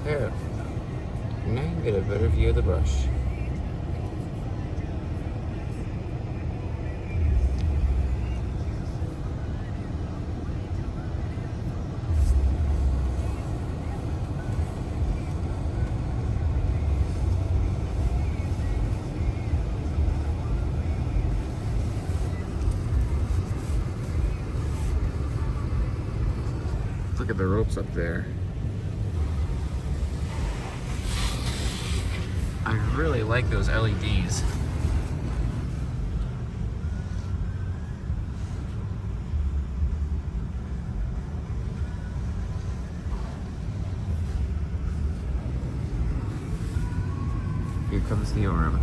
There. Now you can get a better view of the brush. Look at the ropes up there. I really like those LEDs. Here comes the arm.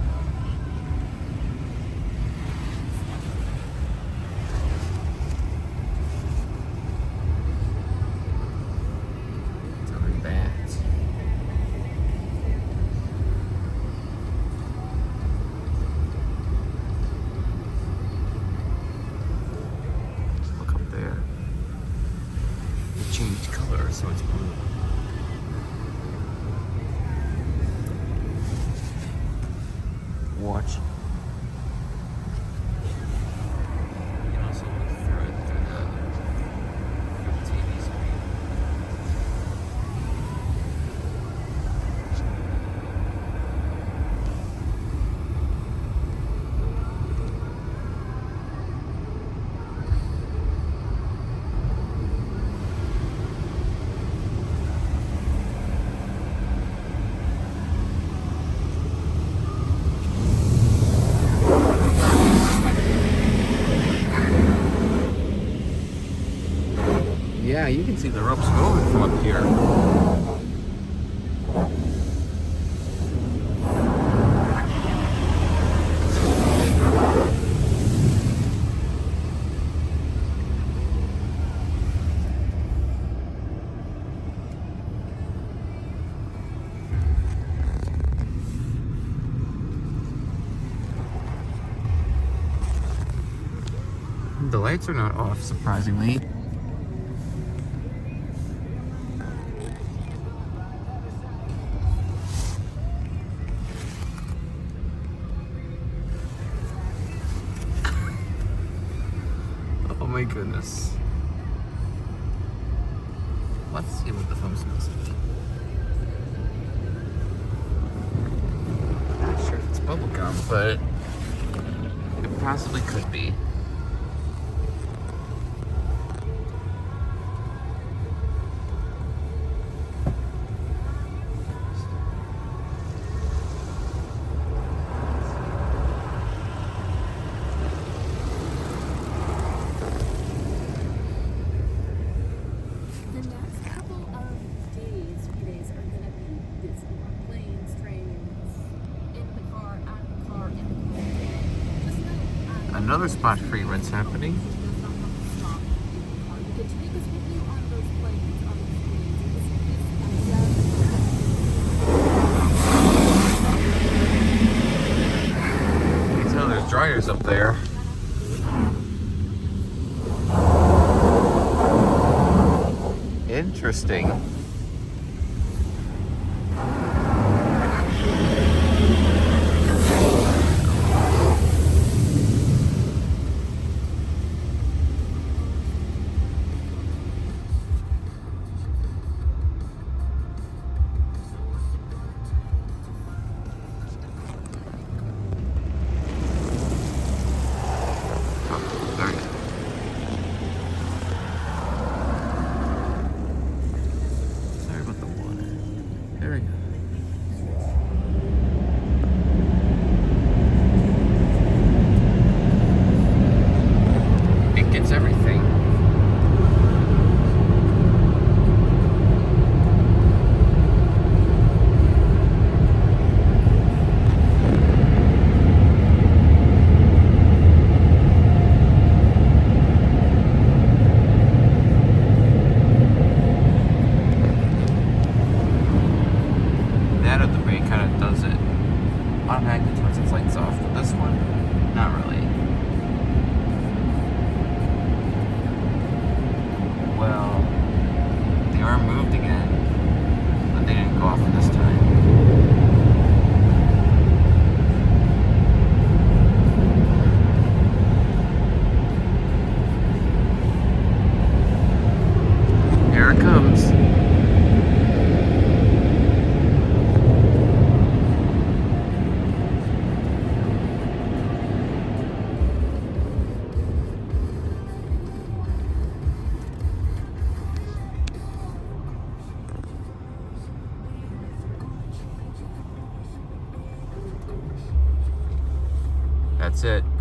Changed color, so it's blue. Watch. You can also look through it through the TV screen. Yeah, you can see the ropes going from up here. The lights are not off, surprisingly. Oh my goodness. Let's see what the foam smells like. Not sure if it's bubblegum, but it possibly could be. Another spot free rent's happening. You can tell there's dryers up there. Interesting. automatically turns its lights off, but this one, not really. Well, the arm moved again, but they didn't go off this time. Here it comes. That's it.